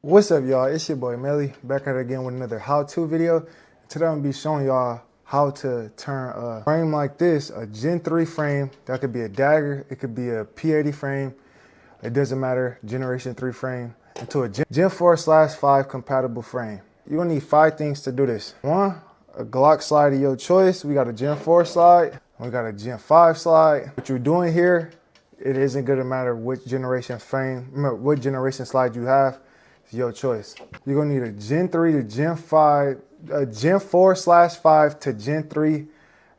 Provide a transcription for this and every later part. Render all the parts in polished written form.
What's up, y'all? It's your boy Melly, back at it again with another how-to video. Today I'm gonna be showing y'all how to turn a frame like this, a Gen 3 frame, that could be a Dagger, it could be a P80 frame, it doesn't matter, Generation 3 frame, into a Gen 4/5 compatible frame. You're gonna need 5 things to do this. 1, a Glock slide of your choice. We got a Gen 4 slide, we got a Gen 5 slide. What you're doing here, it isn't gonna matter which generation frame, what generation slide you have. Your choice. You're gonna need a Gen 3 to Gen 5, a Gen 4/5 to Gen 3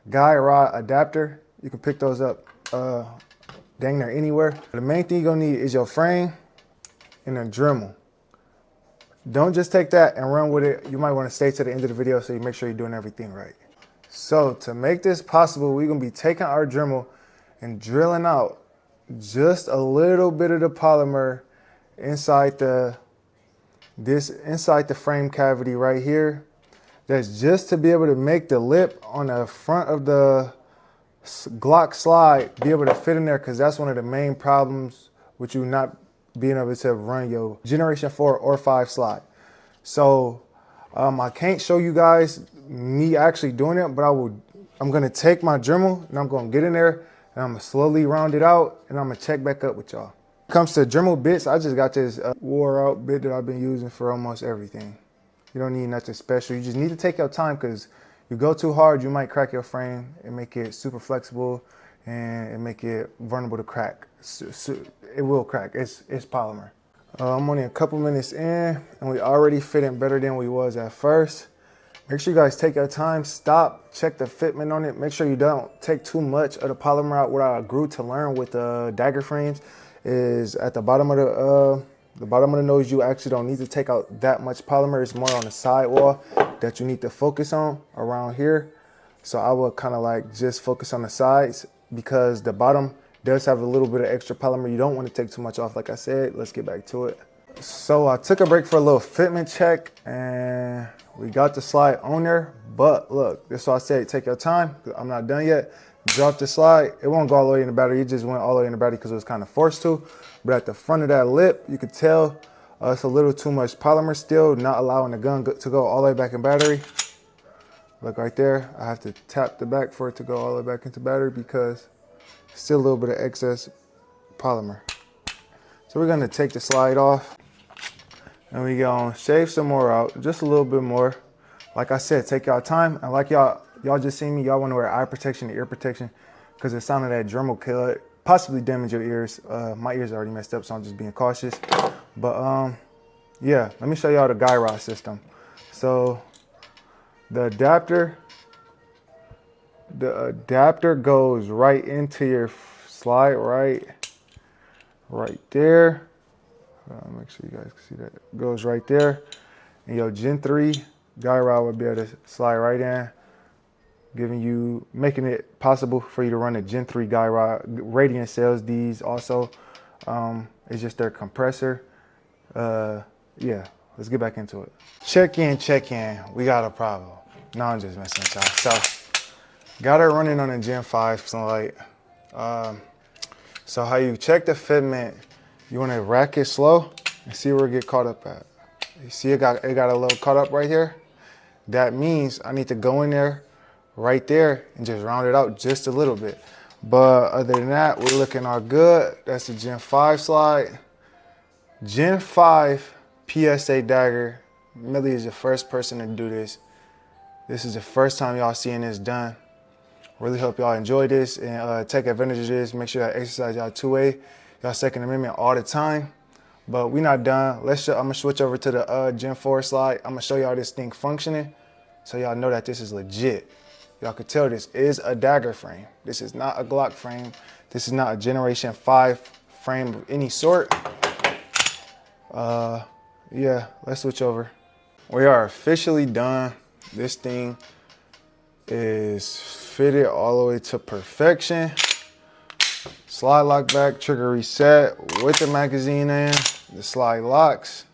guide rod adapter. You can pick those up dang near anywhere. The main thing you're gonna need is your frame and a Dremel. Don't just take that and run with it. You might want to stay to the end of the video so you make sure you're doing everything right. So to make this possible, we're gonna be taking our Dremel and drilling out just a little bit of the polymer inside the frame cavity right here. That's just to be able to make the lip on the front of the Glock slide be able to fit in there, because that's one of the main problems with you not being able to run your Generation 4 or 5 slide. So I can't show you guys me actually doing it, but I'm gonna take my Dremel and I'm gonna get in there and I'm gonna slowly round it out and I'm gonna check back up with y'all. Comes to Dremel bits, I just got this wore out bit that I've been using for almost everything. You don't need nothing special. You just need to take your time, because you go too hard, you might crack your frame and make it super flexible and make it vulnerable to crack. It will crack. It's polymer. I'm only a couple minutes in and we already fitting better than we was at first. Make sure you guys take your time, stop, check the fitment on it. Make sure you don't take too much of the polymer out. What I grew to learn with Dagger frames is at the bottom of the nose, you actually don't need to take out that much polymer. It's more on the sidewall that you need to focus on around here. So I will kind of like just focus on the sides, because the bottom does have a little bit of extra polymer. You don't want to take too much off, like I said. Let's get back to it. So I took a break for a little fitment check and we got the slide on there. But look, that's why I said take your time. I'm not done yet. Drop the slide. It won't go all the way in the battery. It just went all the way in the battery because it was kind of forced to. But at the front of that lip, you could tell it's a little too much polymer still, not allowing the gun to go all the way back in battery. Look right there. I have to tap the back for it to go all the way back into battery, because still a little bit of excess polymer. So we're gonna take the slide off and we gonna shave some more out, just a little bit more. Like I said, take y'all time. And like y'all just seen me, y'all wanna wear eye protection and ear protection, because the sound of that Dremel could possibly damage your ears. My ears are already messed up, so I'm just being cautious. But yeah, let me show y'all the guide rod system. So the adapter goes right into your slide, right there. Make sure you guys can see that. It goes right there. And your Gen 3 guide rod will be able to slide right in, making it possible for you to run a Gen 3 guide rod. Radiant sells these also. It's just their compressor. Yeah, let's get back into it. Check in. We got a problem. No, I'm just messing with y'all. So, got it running on a Gen 5 slide. So how you check the fitment, you want to rack it slow and see where it get caught up at. You see it got a little caught up right here? That means I need to go in there right there and just round it out just a little bit. But other than that, we're looking all good. That's the Gen 5 slide. Gen 5 PSA Dagger. Millie is the first person to do this. This is the first time y'all seeing this done. Really hope y'all enjoy this and take advantage of this. Make sure y'all exercise y'all 2A, y'all Second Amendment all the time. But we're not done. I'm gonna switch over to the Gen 4 slide. I'm gonna show y'all this thing functioning, so y'all know that this is legit. Y'all can tell this is a Dagger frame. This is not a Glock frame. This is not a Generation 5 frame of any sort. Yeah, let's switch over. We are officially done. This thing is fitted all the way to perfection. Slide lock back, trigger reset with the magazine in. The slide locks.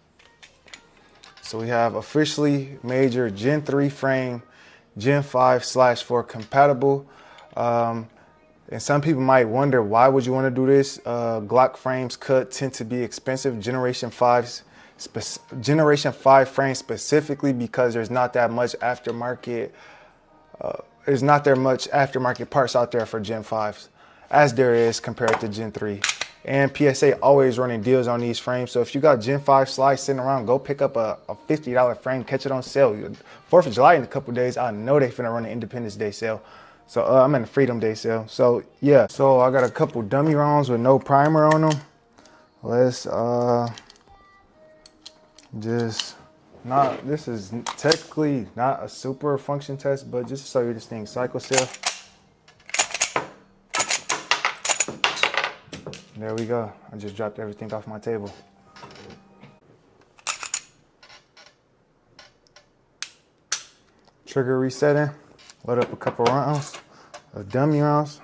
So we have officially made your Gen 3 frame Gen 5/4 compatible. And some people might wonder, why would you want to do this? Glock frames tend to be expensive. Generation 5s Generation 5 frame specifically because there's not that much aftermarket. There's not that much aftermarket parts out there for Gen 5s as there is compared to Gen 3. And PSA always running deals on these frames. So if you got Gen 5 slides sitting around, go pick up a $50 frame, catch it on sale. 4th of July in a couple days, I know they finna run an Independence Day sale. So I'm in a Freedom Day sale. So yeah, so I got a couple dummy rounds with no primer on them. Let's this is technically not a super function test, but just to show you this thing cycle cell. There we go. I just dropped everything off my table. Trigger resetting. Load up a couple rounds of dummy rounds.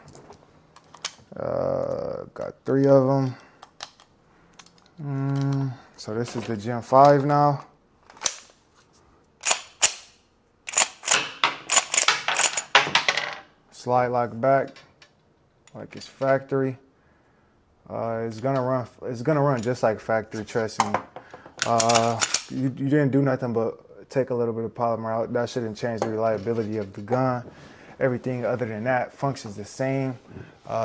Got 3 of them. So this is the Gen 5 now. Slide lock back like it's factory. It's gonna run just like factory, trust me. You didn't do nothing but take a little bit of polymer out. That shouldn't change the reliability of the gun. Everything other than that functions the same.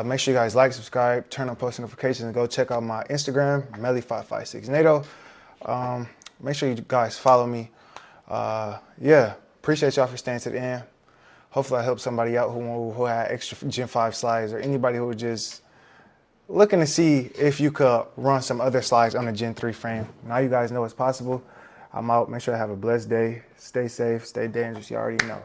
Make sure you guys like, subscribe, turn on post notifications, and go check out my Instagram, Melly556NATO. Make sure you guys follow me. Yeah, appreciate y'all for staying to the end. Hopefully I helped somebody out who had extra Gen 5 slides, or anybody who was just looking to see if you could run some other slides on a Gen 3 frame. Now you guys know it's possible. I'm out. Make sure to have a blessed day. Stay safe, stay dangerous. You already know.